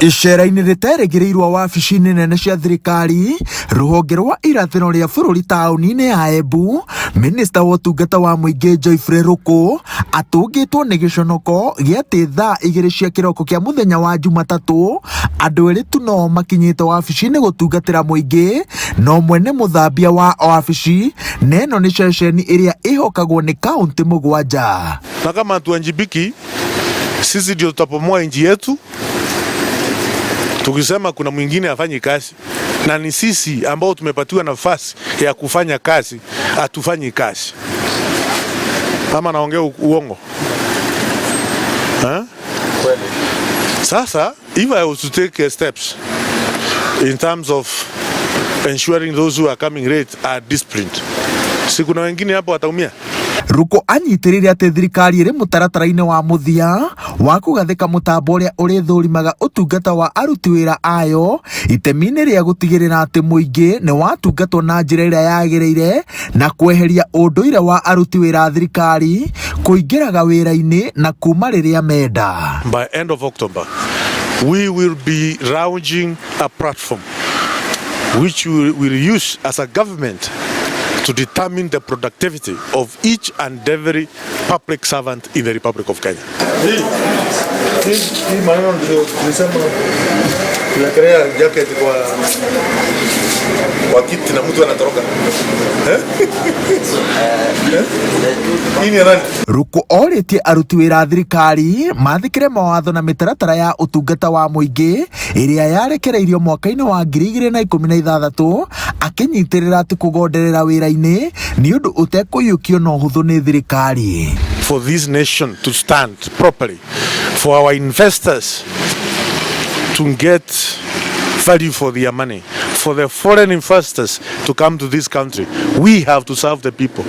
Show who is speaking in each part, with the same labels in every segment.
Speaker 1: Icera-inĩ rĩterĩgĩrĩirwo wabici-inĩ nene cia thirikari rũhonge rwa irathĩro rĩa bũrũri taũni-inĩ ya Embu, minista wa ũtungata wa mũingĩ Joyfrey Ruku atũngĩtwo nĩ gĩconoko gĩa thaa 2 cia kĩroko kĩa mũthenya wa Jumatatũ, andũ erĩ tu no makinyĩte wabici-inĩ gũtungatĩra mũingĩ, no ũmwe nĩ mũthambia wa wabici, na ĩno nĩ ceceni ĩrĩa ĩhokagwo nĩ kaunti 7.
Speaker 2: Na kama tuanjibiki, sisi ndio tutapomoa nchi yetu. Tukisema kuna mwingine afanye kazi, na ni sisi ambao tumepatiwa nafasi ya kufanya kazi, hatufanyi kazi. Kama naongea uongo.
Speaker 3: Kweli.
Speaker 2: Sasa, if I was to take steps in terms of ensuring those who are coming late are disciplined, si kuna wengine hapo wataumia.
Speaker 1: Ruko anyitĩrĩire atĩ thirikari ĩrĩ mũtaratara-inĩ wa mũthia wa kũgathĩka mũtambo ũrĩa ũrĩthũrimaga ũtungata wa aruti wĩra ayo, itemi-inĩ rĩa gũtigĩrĩra atĩ mũingĩ nĩ watungatwo na njĩra ĩrĩa yagĩrĩire na kweheria ũndũire wa aruti wĩra a thirikari kũingĩraga wĩra-inĩ na kuma rĩrĩa menda.
Speaker 2: By end of October, we will be launching a platform which we will use as a government to determine the productivity of each and every public servant in the Republic of Kenya.
Speaker 3: Hii maneno ndio tulisema tunakrea jacket kwa kiti na mtu anatoroka.
Speaker 1: Ruko orĩtie aruti wĩra a thirikari mathikĩre mawatho na mĩtaratara ya ũtungata wa mũingĩ ĩrĩa yarekereirio mwaka-inĩ wa 2016, akĩnyitĩrĩra atĩ kũgonderera wĩra-inĩ nĩ ũndũ ũtekũiyũkio na ũhũthũ nĩ thirikari.
Speaker 2: For this nation to stand properly, for our investors to get value for their money, for the foreign investors to come to this country, we have to serve the people.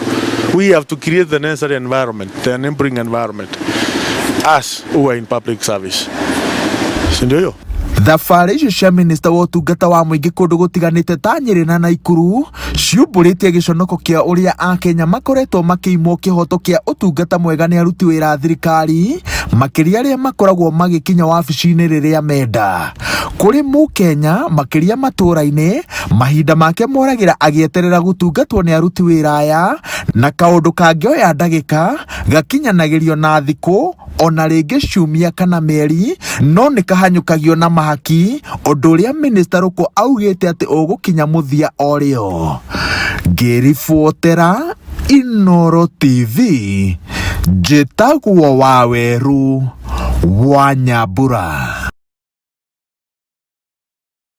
Speaker 2: We have to create the necessary environment, the enabling environment, us who are in public service. Sindio hiyo?
Speaker 1: Thabarĩ icio cia minista wa ũtungata wa mũingĩ kũndũ gũtiganĩte ta Nyĩrĩ na Naikuru ciumbũrĩtie gĩconoko kĩa ũrĩa Akenya makoretwo makĩimwo kĩhoto kĩa ũtungata mwega nĩ aruti wĩra a thirikari, makĩria arĩa makoragwo magĩkinya wabici-inĩ rĩrĩa menda. Kũrĩ Mũkenya makĩria matũũra-inĩ, mahinda make moragĩra agĩeterera gũtungatwo nĩ aruti wĩra aya, na kaũndũ kangĩoya ndagĩka gakinyanagĩrio na thikũ ona rĩngĩ ciumia kana mĩeri, no nĩ kahanyũkagio na mahaki, ũndũ ũrĩa minista Ruko augĩte atĩ ũgũkinya mũthia o rĩo. Ngĩribotera Inooro TV, njĩtagwo Waweru wa Nyambura.